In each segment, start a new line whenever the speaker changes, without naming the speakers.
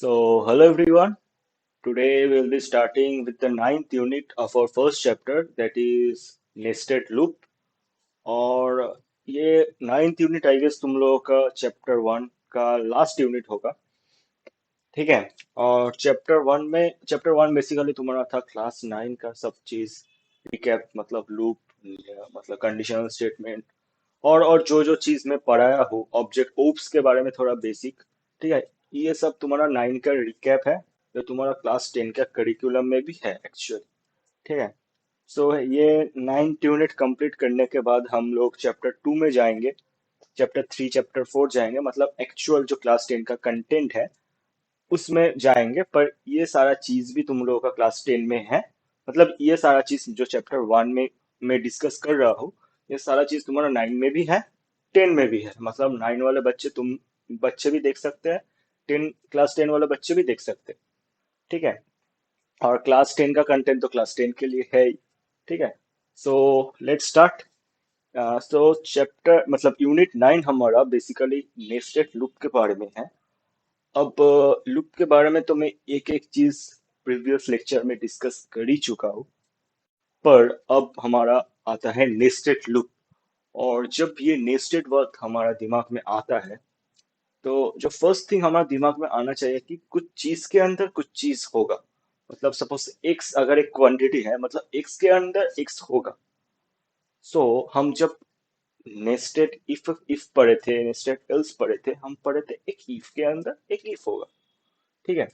Hello everyone. Today we'll be starting with the ninth unit of our first chapter, that is nested loop. और ये ninth unit I guess तुम लोगों का chapter one का last unit होगा, ठीक है। और चैप्टर वन बेसिकली तुम्हारा था क्लास नाइन का सब चीज रिकैप, मतलब लूप, मतलब कंडीशनल स्टेटमेंट और जो जो चीज मैं पढ़ाया हूँ, ऑब्जेक्ट ओप्स के बारे में थोड़ा बेसिक, ठीक है। ये सब तुम्हारा नाइन का रिकैप है, जो तुम्हारा क्लास टेन का करिकुलम में भी है एक्चुअली, ठीक है। ये नाइन्थ यूनिट कंप्लीट करने के बाद हम लोग चैप्टर टू में जाएंगे, चैप्टर थ्री चैप्टर फोर जाएंगे, मतलब एक्चुअल जो क्लास टेन का कंटेंट है उसमें जाएंगे। पर ये सारा चीज भी तुम लोगों का क्लास टेन में है, मतलब ये सारा चीज जो चैप्टर वन में मैं डिस्कस कर रहा हूँ, ये सारा चीज तुम्हारा नाइन में भी है, टेन में भी है। मतलब नाइन वाले बच्चे भी देख सकते हैं, क्लास टेन वाले बच्चे भी देख सकते हैं, ठीक है। और क्लास टेन का कंटेंट तो क्लास टेन के लिए है ही, ठीक है। So let's start. चैप्टर मतलब यूनिट नाइन हमारा बेसिकली नेस्टेड लूप के बारे में है। अब लूप के बारे में तो मैं एक एक चीज प्रीवियस लेक्चर में डिस्कस कर ही चुका हूँ, पर अब हमारा आता है नेस्टेड लूप। और जब ये नेस्टेड वर्ड हमारा दिमाग में आता है, तो जो फर्स्ट थिंग हमारे दिमाग में आना चाहिए कि कुछ चीज के अंदर कुछ चीज होगा। मतलब सपोज एक्स अगर एक क्वांटिटी है, मतलब एक्स के अंदर एक्स होगा। हम जब नेस्टेड एल्स पढ़े थे, हम पढ़े थे एक इफ के अंदर एक इफ होगा, ठीक है।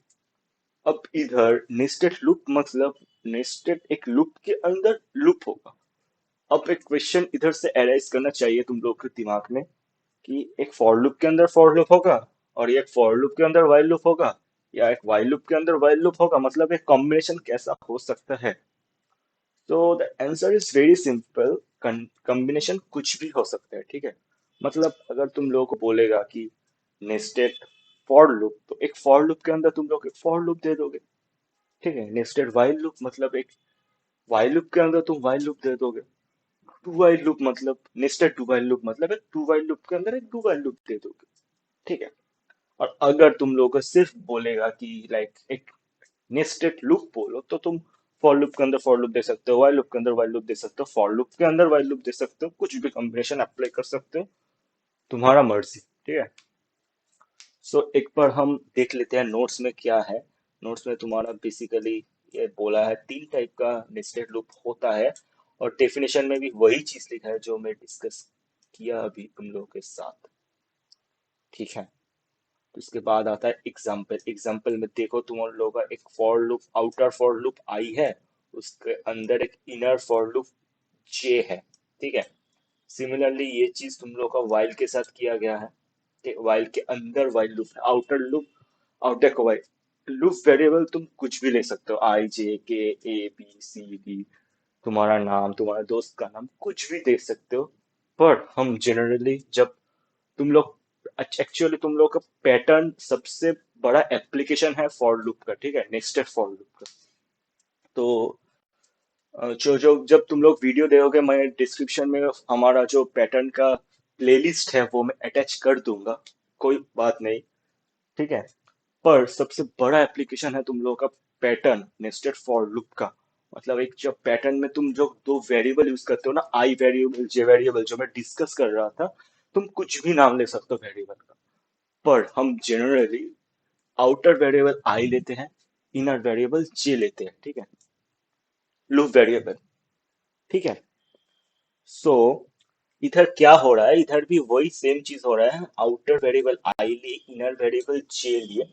अब इधर नेस्टेड लूप मतलब नेस्टेड एक लूप के अंदर लूप होगा। अब एक क्वेश्चन इधर से अराइज करना चाहिए तुम लोग के दिमाग में कि एक फॉर लूप के अंदर फॉर लूप होगा, और एक फॉर लूप के अंदर वाइल लूप होगा, या एक वाइल लूप के अंदर वाइल लूप होगा, मतलब एक कॉम्बिनेशन कैसा हो सकता है। तो the answer is very simple, combination कुछ भी हो सकता है, ठीक है। मतलब अगर तुम लोगों को बोलेगा कि नेस्टेड फॉर लूप, तो एक फॉर लूप के अंदर तुम लोग एक फॉर लूप दे दोगे, ठीक है। नेस्टेड वाइल लूप मतलब एक वाइल लूप के अंदर तुम वाइल लूप दे दोगे। टू वाइल लूप मतलब नेस्टेड टू वाइल लूप मतलब एक टू वाइल लूप के अंदर एक टू वाइल लूप दे दोगे, ठीक है। और अगर तुम लोगों को सिर्फ बोलेगा कि लाइक एक नेस्टेड लूप बोलो, तो तुम फॉर लूप के अंदर फॉर लूप दे सकते हो, वाइल लूप के अंदर वाइल लूप दे सकते हो, फॉर लूप के अंदर वाइल लूप दे सकते हो, कुछ भी कॉम्बिनेशन अप्लाई कर सकते हो, तुम्हारा मर्जी, ठीक है। एक बार हम देख लेते हैं नोट्स में क्या है। नोट्स में तुम्हारा बेसिकली ये बोला है तीन टाइप का नेस्टेड लूप होता है, और डेफिनेशन में भी वही चीज लिखा है जो मैं डिस्कस किया अभी तुम लोगों के साथ, ठीक है। तो इसके बाद आता है एग्जाम्पल। एग्जाम्पल में देखो, तुम लोगों का एक for loop, outer for loop आई है, उसके अंदर एक इनर फॉर लूप जे है, ठीक है। सिमिलरली ये चीज तुम लोग का वाइल के साथ किया गया है, ठीक। वाइल के अंदर वाइल लूप है, आउटर लूप, आउटर को वाइल लूप वेरिएबल तुम कुछ भी ले सकते हो, आई जे के ए बी सी डी, तुम्हारा नाम, तुम्हारा दोस्त का नाम, कुछ भी दे सकते हो। पर हम जनरली जब तुम लोग एक्चुअली तुम लोग का पैटर्न सबसे बड़ा एप्लीकेशन है फॉर लूप का, ठीक है, नेस्टेड फॉर लूप का। तो जो जो जब तुम लोग वीडियो देखोगे, मैं डिस्क्रिप्शन में हमारा जो पैटर्न का प्लेलिस्ट है वो मैं अटैच कर दूंगा, कोई बात नहीं, ठीक है। पर सबसे बड़ा एप्लीकेशन है तुम लोगों का पैटर्न नेस्टेड फॉर लूप का। मतलब एक जो पैटर्न में तुम जो दो वेरिएबल यूज करते हो ना, आई वेरिएबल जे वेरिएबल, जो मैं डिस्कस कर रहा था, तुम कुछ भी नाम ले सकते हो वेरिएबल का। पर हम जनरली आउटर वेरिएबल आई लेते हैं, इनर वेरिएबल जे लेते हैं, ठीक है, लूप वेरिएबल, ठीक है। सो इधर क्या हो रहा है, इधर भी वही सेम चीज हो रहा है। आउटर वेरिएबल आई लिए, इनर वेरिएबल जे लिए,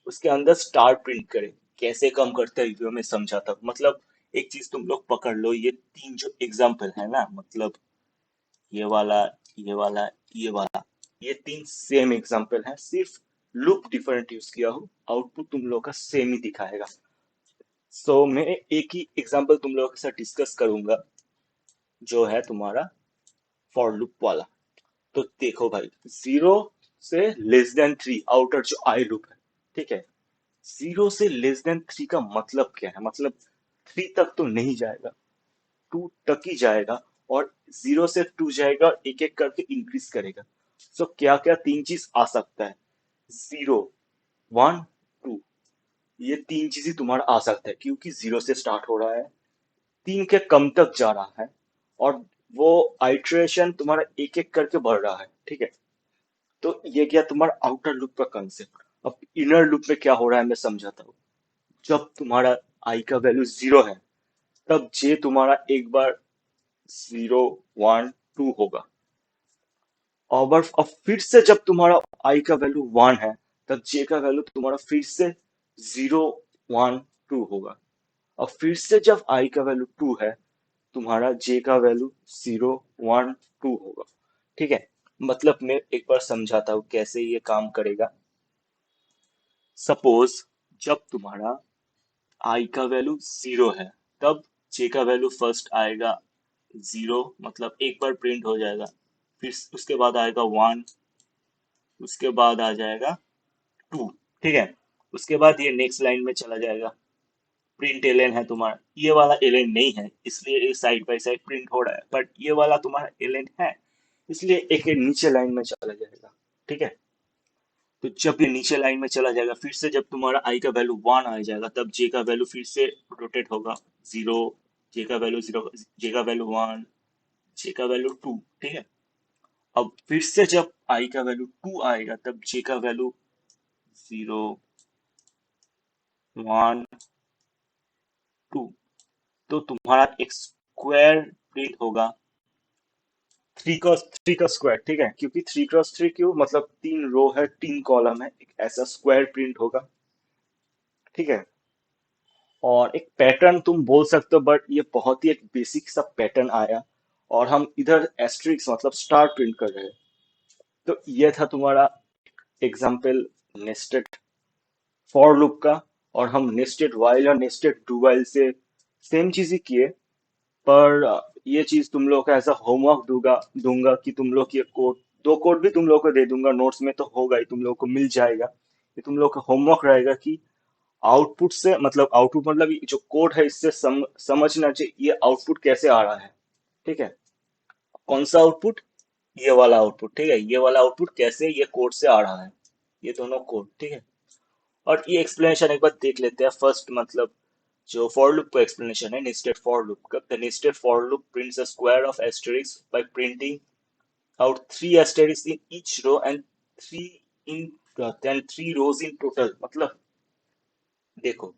उसके अंदर स्टार प्रिंट करें। कैसे काम करता है ये मैं समझाता हूँ। मतलब एक चीज तुम लोग पकड़ लो, ये तीन जो एग्जाम्पल है ना, मतलब ये वाला, ये वाला, ये वाला, ये तीन सेम एग्जाम्पल है, सिर्फ लूप डिफरेंट यूज किया हो, आउटपुट तुम लोग का सेम ही दिखाएगा। मैं एक ही एग्जाम्पल तुम लोगों के साथ डिस्कस करूंगा, जो है तुम्हारा फॉर लूप वाला। तो देखो भाई, जीरो से लेस देन थ्री, आउटर जो आई लूप है, ठीक है। जीरो से लेस देन थ्री का मतलब क्या है, मतलब थ्री तक तो नहीं जाएगा, टू तक ही जाएगा, और जीरो से टू जाएगा और एक एक करके इंक्रीज करेगा। क्या क्या तीन चीज आ सकता है, जीरो, वन, टू। ये तीन चीजें तुम्हारा आ सकता है क्योंकि जीरो से स्टार्ट हो रहा है, तीन के कम तक जा रहा है, और वो आइट्रेशन तुम्हारा एक एक करके बढ़ रहा है, ठीक है। तो ये गया तुम्हारा आउटर लूप का कंसेप्ट। अब इनर लूप में क्या हो रहा है मैं समझाता हूँ। जब तुम्हारा आई का वैल्यू जीरो है, तब जे तुम्हारा एक बार जीरो वन टू होगा, और अब फिर से जब तुम्हारा आई का वैल्यू वन है, तब जे का वैल्यू तुम्हारा फिर से जीरो वन टू होगा, और फिर से जब आई का वैल्यू टू है, तुम्हारा जे का वैल्यू जीरो वन टू होगा, ठीक है। मतलब मैं एक बार समझाता हूँ कैसे ये काम करेगा। सपोज जब तुम्हारा आई का वैल्यू जीरो है, तब जे का वैल्यू फर्स्ट आएगा जीरो, मतलब एक बार प्रिंट हो जाएगा, फिर उसके बाद आएगा वन, उसके बाद आ जाएगा टू, ठीक है। उसके बाद ये नेक्स्ट लाइन में चला जाएगा। प्रिंट एलन है तुम्हारा, ये वाला एलन नहीं है इसलिए ये साइड बाय साइड प्रिंट हो रहा है, बट ये वाला तुम्हारा एलन है इसलिए एक ये नीचे लाइन में चला जाएगा, ठीक है। तो जब ये नीचे लाइन में चला जाएगा, फिर से जब तुम्हारा आई का वैल्यू वन आ जाएगा, तब जे का वैल्यू फिर से रोटेट होगा जीरो, जे का वैल्यू जीरो, जे का वैल्यू वन, जे का वैल्यू टू, ठीक है। अब फिर से जब आई का वैल्यू टू आएगा, तब जे का वैल्यू जीरो वन टू, तो तुम्हारा एक स्क्वायर प्रिंट होगा, थ्री का स्क्वायर, ठीक है, क्योंकि थ्री क्रॉस थ्री क्यों, मतलब तीन रो है तीन कॉलम है, एक ऐसा स्क्वायर प्रिंट होगा, ठीक है। और एक पैटर्न तुम बोल सकते हो, बट ये बहुत ही एक बेसिक सा पैटर्न आया, और हम इधर एस्ट्रिक्स मतलब स्टार प्रिंट कर रहे हैं। तो ये था तुम्हारा एग्जाम्पल नेस्टेड फॉर लूप का। और हम नेस्टेड वाइल और नेस्टेड डू वाइल से सेम चीज ही किए, पर ये चीज तुम लोग का ऐसा होमवर्क दूंगा दूंगा कि तुम लोग ये कोड, दो कोड भी तुम लोग को दे दूंगा, नोट्स में तो होगा ही, तुम लोग को मिल जाएगा। ये तुम लोग का होमवर्क रहेगा कि आउटपुट से मतलब आउटपुट मतलब ये जो कोड है इससे समझना चाहिए ये आउटपुट कैसे आ रहा है, ठीक है। कौन सा आउटपुट, ये वाला आउटपुट, ठीक है, ये वाला आउटपुट कैसे ये कोड से आ रहा है, ये दोनों कोड, ठीक है। और ये एक्सप्लेनेशन एक बार देख लेते हैं फर्स्ट, मतलब जो फॉर लूप का एक्सप्लेनेशन है नेस्टेड फॉर लूप का। The nested for loop prints a square of asterisk bye printing out three asterisks in each row and three in then three rows in total। मतलब देखो,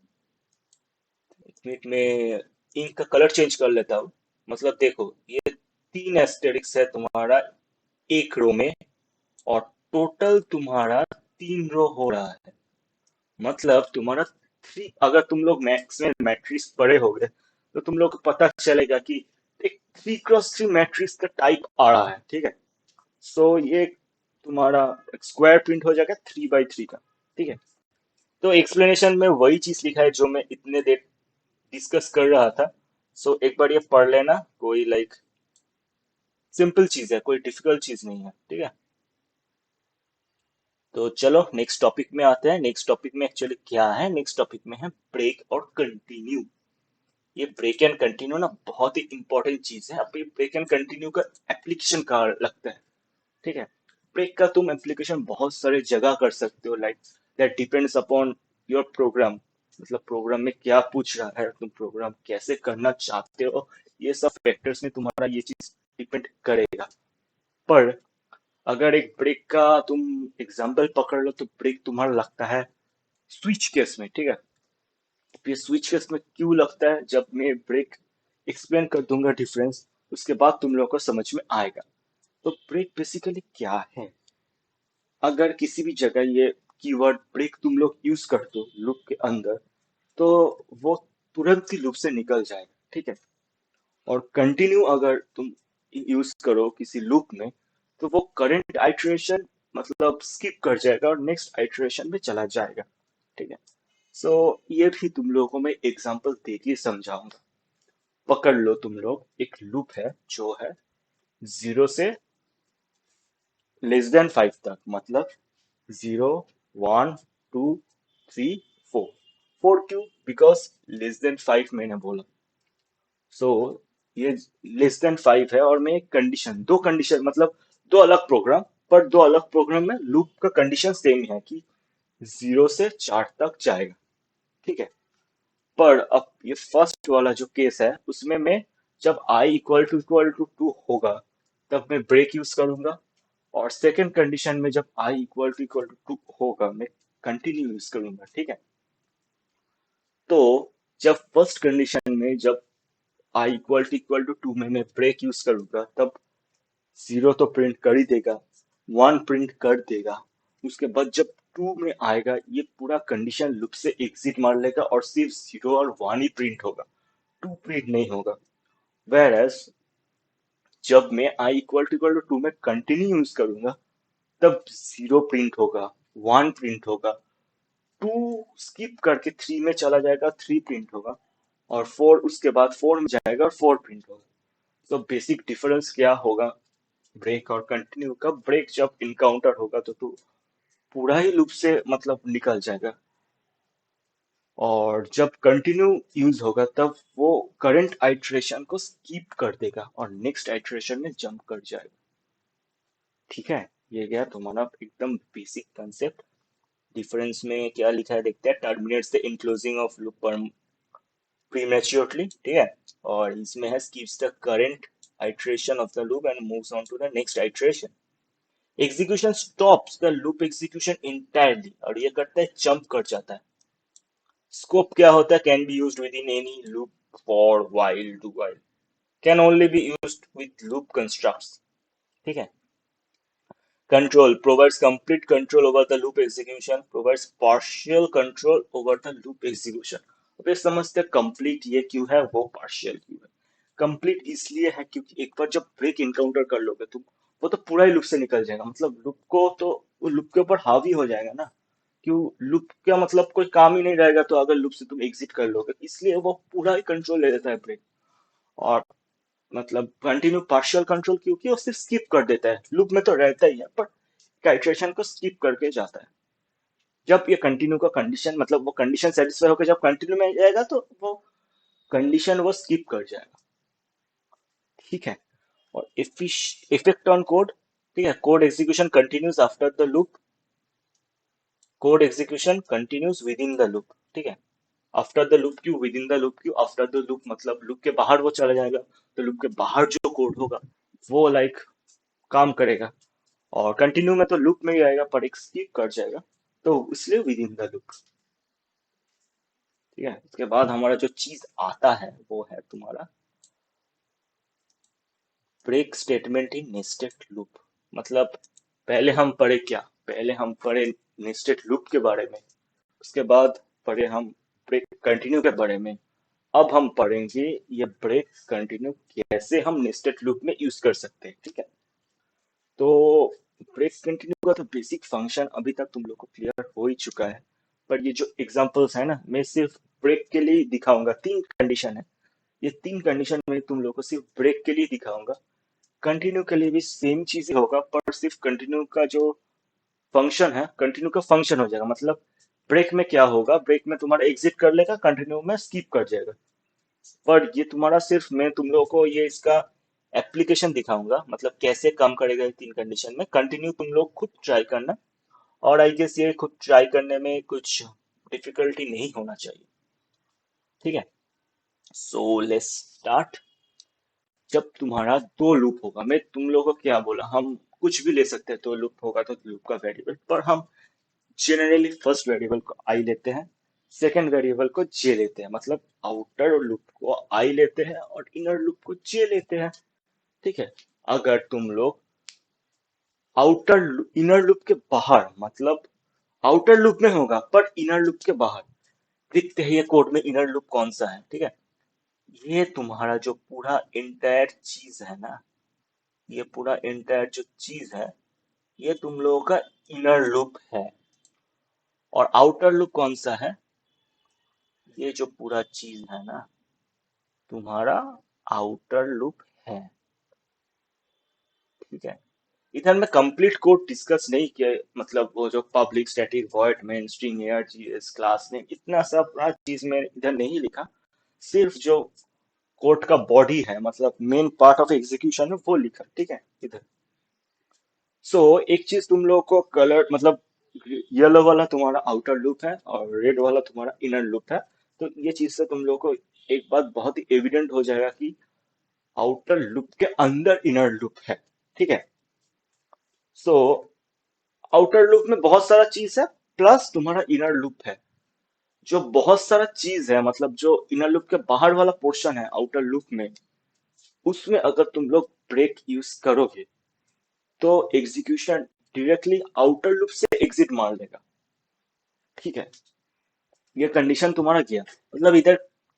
एक minute में ink का colour change कर लेता हूँ। मतलब देखो, ये तीन एस्टेरिक्स है तुम्हारा एक रो में, और टोटल तुम्हारा तीन रो हो रहा है। मतलब तुम्हारा थ्री, अगर तुम लोग मैथ्स में मैट्रिक्स पढ़े होगे तो तुम लोग को पता चलेगा कि एक थ्री क्रॉस थ्री मैट्रिक्स का टाइप आ रहा है, ठीक है। सो ये तुम्हारा स्क्वायर प्रिंट हो जाएगा थ्री बाई थ्री का, ठीक है। तो एक्सप्लेनेशन में वही चीज लिखा है जो मैं इतने देर डिस्कस कर रहा था। सो एक बार ये पढ़ लेना, कोई सिंपल चीज है, कोई डिफिकल्ट चीज नहीं है, ठीक है। तो चलो नेक्स्ट टॉपिक में आते हैं। नेक्स्ट टॉपिक में एक्चुअली क्या है, नेक्स्ट टॉपिक में है ब्रेक और कंटिन्यू। ये ब्रेक एंड कंटिन्यू ना बहुत ही इंपॉर्टेंट चीज है। अब ये ब्रेक एंड कंटिन्यू का एप्लीकेशन कहाँ लगता है, ठीक है। ब्रेक का तुम एप्लीकेशन बहुत सारे जगह कर सकते हो, like that depends upon your program. मतलब प्रोग्राम में क्या पूछ रहा है, तुम प्रोग्राम कैसे करना चाहते हो, ये सब फैक्टर्स में तुम्हारा ये चीज डिपेंड करेगा। पर अगर एक ब्रेक का तुम एग्जांपल पकड़ लो, तो ब्रेक तुम्हारा लगता है स्विच केस में, ठीक है। अब ये स्विच केस में क्यों लगता है, जब मैं ब्रेक एक्सप्लेन कर दूंगा डिफरेंस, उसके बाद तुम लोग को समझ में आएगा। तो ब्रेक बेसिकली क्या है, अगर किसी भी जगह ये कीवर्ड ब्रेक तुम लोग यूज करते हो लूप के अंदर, तो वो तुरंत ही लूप से निकल जाएगा, ठीक है। और कंटिन्यू अगर तुम यूज करो किसी लूप में, तो वो करंट आइटरेशन मतलब स्किप कर जाएगा और नेक्स्ट आइटरेशन में चला जाएगा, ठीक है। सो ये भी तुम लोगों को मैं एग्जांपल देके समझाऊंगा। पकड़ लो तुम लोग, एक लूप है जो है जीरो से लेस देन फाइव तक, मतलब zero one two three four. Four क्यों, बिकॉज लेस देन फाइव मैंने बोला। सो ये लेस देन फाइव है, और मैं एक कंडीशन, दो कंडीशन मतलब दो अलग प्रोग्राम, पर दो अलग प्रोग्राम में लूप का कंडीशन सेम है कि जीरो से चार तक जाएगा, ठीक है। पर अब ये फर्स्ट वाला जो केस है उसमें मैं जब आई इक्वल टू होगा तब मैं ब्रेक यूज करूंगा, और सेकंड कंडीशन में जब आई इक्वल टू होगा मैं कंटिन्यू यूज करूंगा। ठीक है। तो जब फर्स्ट कंडीशन में जब आई इक्वल टू 2 में मैं ब्रेक यूज करूंगा तब जीरो तो प्रिंट कर ही देगा, वन प्रिंट कर देगा। उसके बाद जब टू में आएगा ये पूरा कंडीशन लूप से एग्जिट मार लेगा और सिर्फ जीरो और वन ही प्रिंट होगा, टू प्रिंट नहीं होगा। वेर जब मैं i = 2 में कंटिन्यू यूज करूंगा तब जीरो प्रिंट होगा, वन प्रिंट होगा, टू स्किप करके थ्री में चला जाएगा, थ्री प्रिंट होगा, और फोर उसके बाद फोर में जाएगा और फोर प्रिंट होगा। तो बेसिक डिफरेंस क्या होगा ब्रेक और कंटिन्यू का? ब्रेक जब इनकाउंटर होगा तो पूरा ही लूप से मतलब निकल जाएगा, और जब कंटिन्यू यूज होगा तब वो करंट आइट्रेशन को स्किप कर देगा और नेक्स्ट आइट्रेशन में जंप कर जाएगा। ठीक है। ये गया तुम्हारा एकदम बेसिक कंसेप्ट। डिफरेंस में क्या लिखा है देखते हैं। Terminates the enclosing of loop prematurely, ठीक है। और इसमें है skips the current iteration of the loop and moves on to the next iteration. Execution stops the loop execution entirely, और ये करता है जंप कर जाता है। स्कोप क्या होता है? Can be used with in any loop, for, while, do while. Can only be used with loop constructs. ठीक है। Control provides complete control over the loop execution, provides partial control over the loop execution. अब ये समझते हैं complete ये क्यों है, वो पार्शियल क्यों है। कंप्लीट इसलिए है क्योंकि एक बार जब ब्रेक इनकाउंटर कर लोगे तुम, वो तो पूरा ही लूप से निकल जाएगा, मतलब लूप को तो वो लूप के ऊपर हावी हो जाएगा ना। क्यों? लूप का मतलब कोई काम ही नहीं रहेगा तो अगर लूप से तुम एग्जिट कर लोगे, इसलिए वो पूरा ही कंट्रोल ले लेता है ब्रेक। और मतलब कंटिन्यू पार्शियल कंट्रोल क्योंकि वो सिर्फ स्किप कर देता है, लूप में तो रहता ही है पर टाइट्रेशन को स्किप करके जाता है। जब ये कंटिन्यू का कंडीशन मतलब वो कंडीशन सेटिस्फाई होकर जब कंटिन्यू में जाएगा तो वो कंडीशन वो स्किप कर जाएगा। ठीक है। और इफेक्ट ऑन कोड, ठीक है। Code execution continues after the loop, code execution continues with in the loop. ठीक है। आफ्टर द लूप क्यों, विद इन द लूप क्यों? आफ्टर द लूप मतलब लूप के बाहर वो चला जाएगा, तो लूप के बाहर जो कोड होगा वो लाइक काम करेगा, और कंटिन्यू में तो लूप में ही आएगा पर एक स्किप कर जाएगा, तो इसलिए विद इन द लूप। ठीक है। उसके बाद हमारा जो चीज आता है वो है तुम्हारा break statement in nested loop. मतलब पहले हम पढ़े क्या? पहले हम पढ़े नेस्टेड लूप के बारे में, उसके बाद पढ़े हम ब्रेक कंटिन्यू के बारे में। अब हम पढ़ेंगे ये ब्रेक कंटिन्यू कैसे हम नेस्टेड लूप में यूज कर सकते हैं। ठीक है। तो ब्रेक कंटिन्यू का तो बेसिक फंक्शन अभी तक तुम लोग को क्लियर हो ही चुका है, पर ये जो एग्जांपल्स है ना मैं सिर्फ ब्रेक के लिए ही दिखाऊंगा। तीन कंडीशन है, ये तीन कंडीशन में तुम लोग को सिर्फ ब्रेक के लिए दिखाऊंगा। कंटिन्यू के लिए भी सेम चीज ही होगा पर सिर्फ कंटिन्यू का जो फंक्शन है कंटिन्यू का फंक्शन हो जाएगा। मतलब ब्रेक में क्या होगा, ब्रेक में तुम्हारा एग्जिट कर लेगा, कंटिन्यू में स्किप कर जाएगा। पर ये तुम्हारा सिर्फ मैं तुम लोगों को ये इसका एप्लीकेशन दिखाऊंगा, मतलब कैसे काम करेगा ये तीन कंडीशन में। कंटिन्यू तुम लोग खुद ट्राई करना, और आई गेस ये खुद ट्राई करने में कुछ डिफिकल्टी नहीं होना चाहिए। ठीक है। So let's start. जब तुम्हारा दो लूप होगा, मैं तुम लोगों को क्या बोला, हम कुछ भी ले सकते हैं, तो लूप होगा तो लूप का वेरिएबल, पर हम जनरली फर्स्ट वेरिएबल को आई लेते हैं, सेकंड वेरिएबल को जे लेते हैं। मतलब आउटर लूप को आई लेते हैं और इनर लूप को जे लेते हैं। ठीक है। अगर तुम लोग आउटर इनर लूप के बाहर, मतलब आउटर लूप में होगा पर इनर लूप के बाहर, देखते हैं ये कोड में इनर लूप कौन सा है। ठीक है। ये तुम्हारा जो पूरा इंटायर चीज है ना, ये पूरा इंटायर जो चीज है ये तुम लोगों का इनर लूप है। और आउटर लूप कौन सा है? ये जो पूरा चीज है ना तुम्हारा आउटर लूप है। ठीक है। इधर मैं कंप्लीट कोड डिस्कस नहीं किया, मतलब वो जो public static void main string args class name इतना सब पूरा चीज में इधर नहीं लिखा, सिर्फ जो कोड का बॉडी है मतलब मेन पार्ट ऑफ एग्जीक्यूशन है वो लिखा। ठीक है। इधर सो एक चीज तुम लोग को कलर मतलब येलो वाला तुम्हारा आउटर लूप है और रेड वाला तुम्हारा इनर लूप है। तो ये चीज से तुम लोग को एक बात बहुत ही एविडेंट हो जाएगा कि आउटर लूप के अंदर इनर लूप है। ठीक है। सो आउटर लूप में बहुत सारा चीज है, प्लस तुम्हारा इनर लूप है। जो बहुत सारा चीज है मतलब जो इनर लूप के बाहर वाला पोर्शन है आउटर लूप में, उसमें अगर तुम लोग ब्रेक यूज करोगे तो एग्जीक्यूशन डायरेक्टली आउटर लूप से एग्जिट मार देगा। ठीक है। ये कंडीशन तुम्हारा गया, मतलब इधर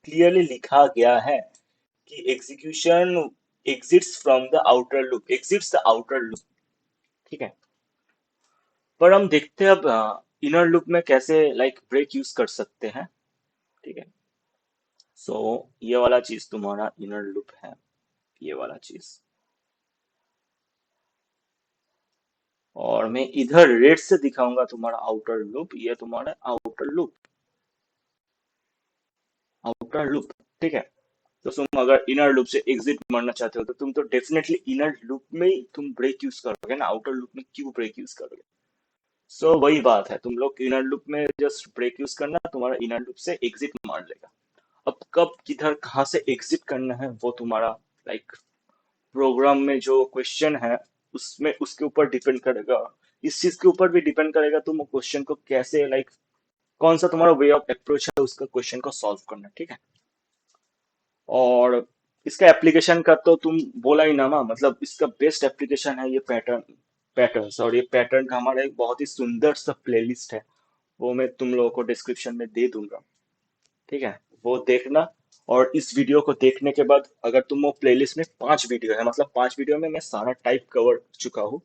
क्लियरली लिखा गया है कि execution exits from the outer loop, exits the outer loop. ठीक है। पर हम देखते हैं अब इनर लूप में कैसे लाइक ब्रेक यूज कर सकते हैं। ठीक है। सो ये वाला चीज तुम्हारा इनर लूप है, ये वाला चीज। और मैं इधर रेड से दिखाऊंगा तुम्हारा आउटर लूप, ये तुम्हारा आउटर लूप, आउटर लूप। ठीक है। तो तुम अगर इनर लूप से एग्जिट मारना चाहते हो तो तुम तो डेफिनेटली इनर लूप में ही तुम ब्रेक यूज करोगे ना, आउटर लूप में क्यों ब्रेक यूज करोगे। सो वही बात है, तुम लोग इनर लूप में जस्ट ब्रेक यूज करना, तुम्हारा इनर लूप से एग्जिट मार लेगा। अब कब किधर कहाँ से एग्जिट करना है वो तुम्हारा लाइक प्रोग्राम में जो क्वेश्चन है उसमें उसके ऊपर डिपेंड करेगा। इस चीज के ऊपर भी डिपेंड करेगा तुम क्वेश्चन को कैसे लाइक कौन सा तुम्हारा वे ऑफ अप्रोच है उसका क्वेश्चन को सॉल्व करना। ठीक है। और इसका एप्लीकेशन का तो तुम बोला ही ना ना, मतलब इसका बेस्ट एप्लीकेशन है ये पैटर्न्स। और ये पैटर्न का हमारा एक बहुत ही सुंदर सा प्लेलिस्ट है, वो मैं तुम लोगों को डिस्क्रिप्शन में दे दूंगा। ठीक है। वो देखना। और इस वीडियो को देखने के बाद अगर तुम वो प्लेलिस्ट में 5 वीडियो है, मतलब 5 वीडियो में मैं सारा टाइप कवर कर चुका हूँ,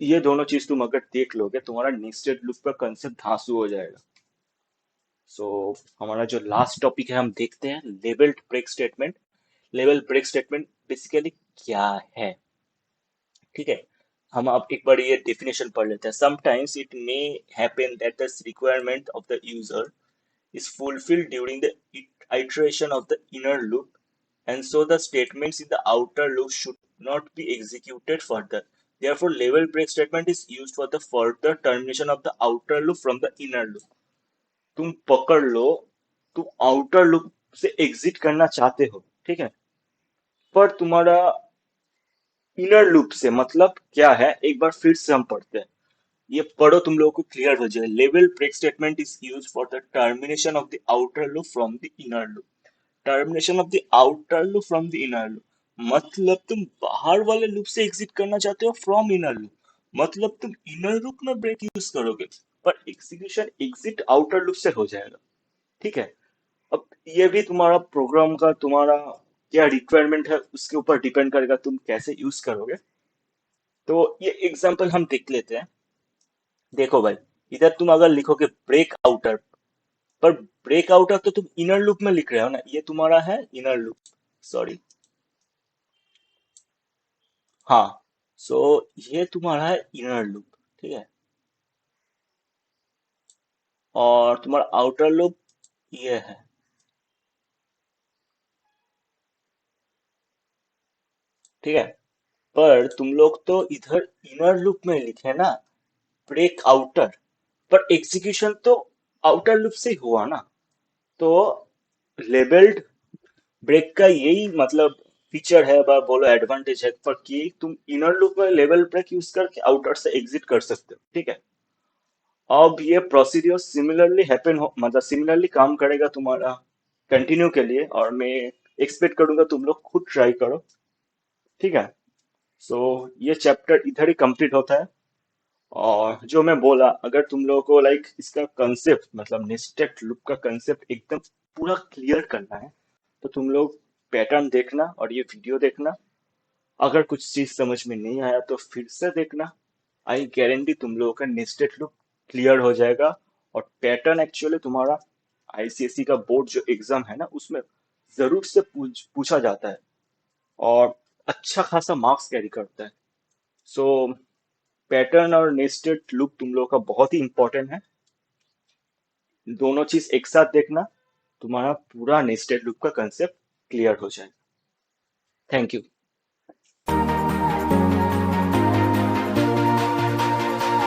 ये दोनों चीज तुम अगर देख लोगे तुम्हारा नेस्टेड लूप का कंसेप्ट धांसू हो जाएगा। सो हमारा जो लास्ट टॉपिक है हम देखते हैं, लेवल्ड ब्रेक स्टेटमेंट। लेवल ब्रेक स्टेटमेंट बेसिकली क्या है। ठीक है। हम अब एक बार ये डेफिनेशन पढ़ लेते हैं। Sometimes it may happen that the requirement of the user is fulfilled during the iteration of the inner loop, and so the statements in the outer loop should not be executed further. Therefore, level break statement is used for the further termination of the outer loop from the inner loop. तुम पकड़ लो, तुम outer loop से exit करना चाहते हो। ठीक है। पर तुम्हारा इनर लूप से मतलब क्या है, एक बार फिर से हम पढ़ते हैं। ये पढ़ो, तुम लोगों को क्लियर हो जाए। लेवल break statement is use for the termination of the outer loop from the inner loop. Termination of the outer loop from the inner loop मतलब तुम बाहर वाले लूप से एग्जिट करना चाहते हो फ्रॉम इनर लूप, मतलब तुम इनर लूप में ब्रेक यूज करोगे पर एग्जीक्यूशन एग्जिट आउटर लूप से हो जाएगा। ठीक है। अब ये भी तुम्हारा प्रोग्राम का तुम्हारा क्या रिक्वायरमेंट है उसके ऊपर डिपेंड करेगा तुम कैसे यूज करोगे। तो ये एग्जांपल हम देख लेते हैं। देखो भाई, इधर तुम अगर लिखोगे ब्रेक आउटर, पर ब्रेक आउटर तो तुम इनर लूप में लिख रहे हो ना, ये तुम्हारा है इनर लूप। सॉरी। हाँ। सो ये तुम्हारा है इनर लूप। ठीक है। और तुम्हारा आउटर लूप ये है। ठीक है। पर तुम लोग तो इधर इनर लूप में लिखे ना ब्रेक आउटर, पर एग्जीक्यूशन तो आउटर लूप से ही हुआ ना। तो लेबल्ड ब्रेक का यही मतलब फीचर है, बोलो एडवांटेज है, पर कि तुम इनर लूप में लेवल ब्रेक यूज करके आउटर से एग्जिट कर सकते हो। ठीक है। अब ये प्रोसीड्योर सिमिलरली हैपन हो, मतलब सिमिलरली काम करेगा तुम्हारा कंटिन्यू के लिए, और मैं एक्सपेक्ट करूंगा तुम लोग खुद ट्राई करो। ठीक है। सो ये चैप्टर इधर ही कंप्लीट होता है। और जो मैं बोला, अगर तुम लोगों को लाइक इसका कंसेप्ट मतलब नेस्टेड लूप का कंसेप्ट एकदम पूरा क्लियर करना है तो तुम लोग पैटर्न देखना और ये वीडियो देखना। अगर कुछ चीज समझ में नहीं आया तो फिर से देखना। आई गारंटी तुम लोगों का नेस्टेड लूप क्लियर हो जाएगा। और पैटर्न एक्चुअली तुम्हारा आईसीएसई का बोर्ड जो एग्जाम है ना उसमें जरूर से पूछा जाता है, और अच्छा खासा मार्क्स कैरी करता है। सो पैटर्न और नेस्टेड लूप तुम लोगों का बहुत ही इंपॉर्टेंट है। दोनों चीज एक साथ देखना, तुम्हारा पूरा नेस्टेड लूप का कंसेप्ट क्लियर हो जाएगा। Thank you.